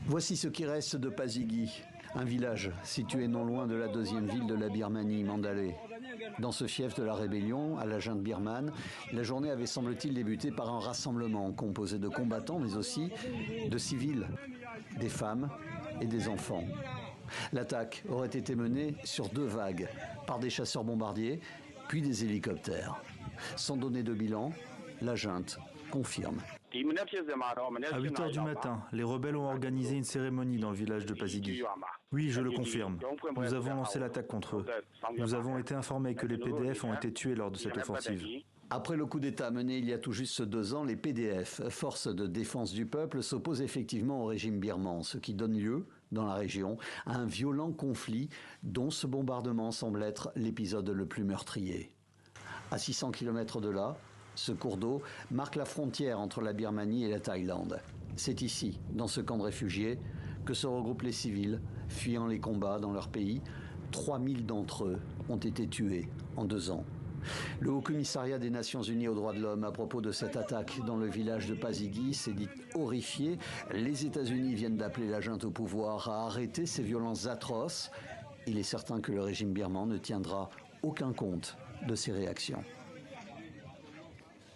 Voici ce qui reste de Pasigi, un village situé non loin de la deuxième ville de la Birmanie, Mandalay. Dans ce fief de la rébellion, à la junte birmane, la journée avait semble-t-il débuté par un rassemblement composé de combattants mais aussi de civils, des femmes et des enfants. L'attaque aurait été menée sur 2 vagues, par des chasseurs bombardiers, puis des hélicoptères. Sans donner de bilan, la junte confirme. À 8 heures du matin, les rebelles ont organisé une cérémonie dans le village de Pasigi. Oui, je le confirme. Nous avons lancé l'attaque contre eux. Nous avons été informés que les PDF ont été tués lors de cette offensive. Après le coup d'État mené il y a tout juste 2 ans, les PDF, Forces de défense du peuple, s'opposent effectivement au régime birman, ce qui donne lieu, dans la région, à un violent conflit dont ce bombardement semble être l'épisode le plus meurtrier. À 600 km de là, ce cours d'eau marque la frontière entre la Birmanie et la Thaïlande. C'est ici, dans ce camp de réfugiés, que se regroupent les civils, fuyant les combats dans leur pays. 3000 d'entre eux ont été tués en 2 ans. Le Haut-Commissariat des Nations Unies aux droits de l'homme, à propos de cette attaque dans le village de Pasigi, s'est dit horrifié. Les États-Unis viennent d'appeler la junte au pouvoir à arrêter ces violences atroces. Il est certain que le régime birman ne tiendra aucun compte de ces réactions.